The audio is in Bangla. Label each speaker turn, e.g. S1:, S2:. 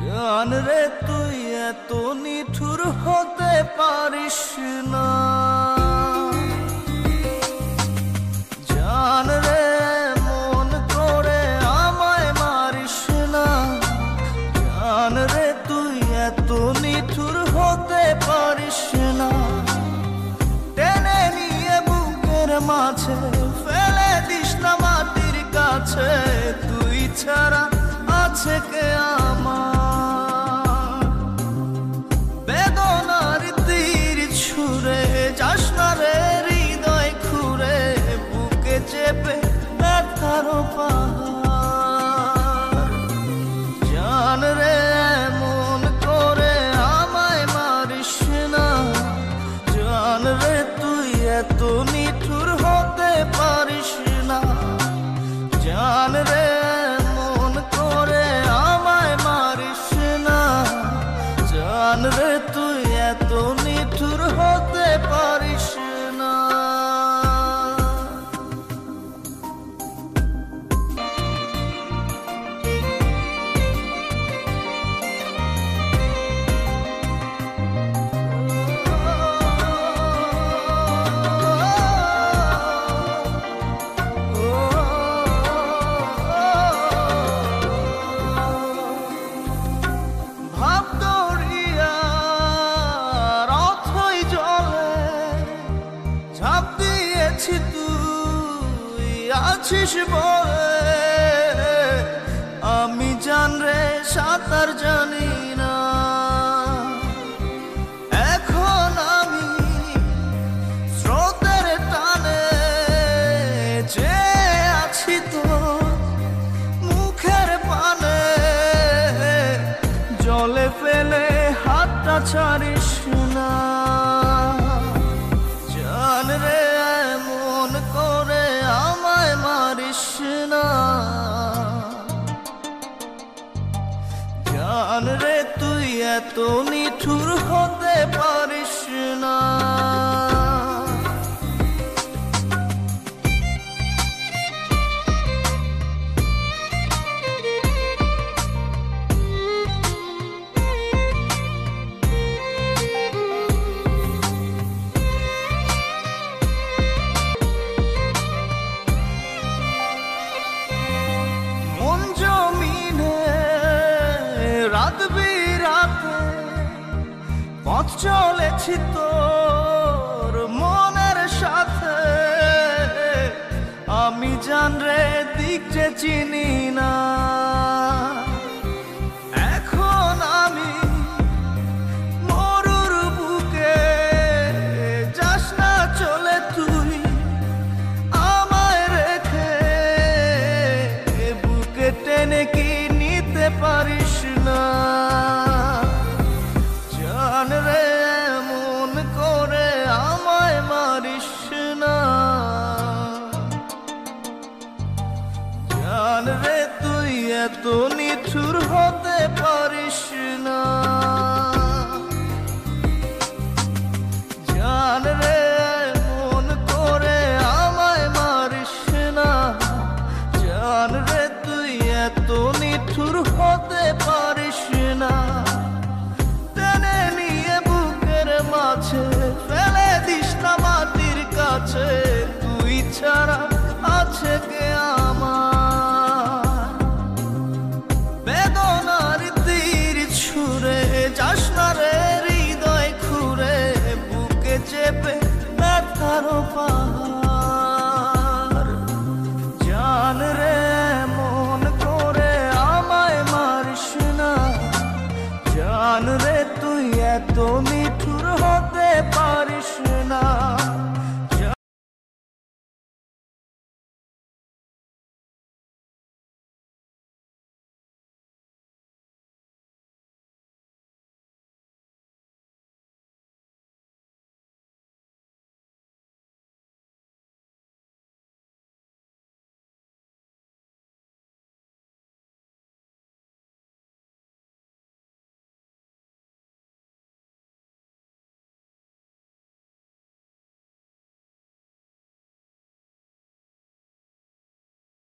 S1: জান রে তুই এত নিঠুর হতে পারিস না, জান রে মন করে আমায় মারিস না, জান রে তুই এত নিঠুর হতে পারিস না। টেনে নিয়ে বুকের মাঝে ফেলে দিস না মাটির কাছে, তুই ছাড়া আছে কে আমার। বেদনার তীর ছুঁড়ে যাস না রে হৃদয় খুঁড়ে, বুকে চেপে ব্যথার পাহাড়। জান রে মন করে আমায় মারিস না, জান রে তুই এত নিঠুর হতে পারিস না, জান রে মন করে আমায় মারিস না, জান রে তুই এত নিঠুর হতে পারিস না। তুই আছিস বলে আমি জান রে সাঁতার জানি না, এখন আমি স্রোতের টানে যে আছি তো মুখের পানে, জলে ফেলে হাতটা ছাড়িস না, জান রে মন করে আমায় মারিস না, জান রে তুই এত নিঠুর হতে পারিস না। রাত বিরাতে পথ চলেছি তোর মনের সাথে, আমি জান রে দিক যে চিনি না, এখন আমি মরুর বুকে, যাস না চলে তুই আমায় রেখে, বুকে টেনে কি নিতে পারিস না, জান রে মন করে আমায় মারিস না, জান রে তুই এত নিঠুর হতে পারিস না, জান রে মন করে আমায় মারিস না, জান রে তুই এত নিঠুর হতে পারিস না। টেনে নিয়ে বুকের মাঝে ফেলে দিস না মাটির কাছে, তুই ছাড়া আছে কে আমার। বেদনার তীর ছুঁড়ে যাস না রে হৃদয় খুঁড়ে, বুকে চেপে ব্যথার পাহাড়। জান রে মন করে আমায় মারিস না, জান রে তুই এত নিঠুর হতে পারিস না,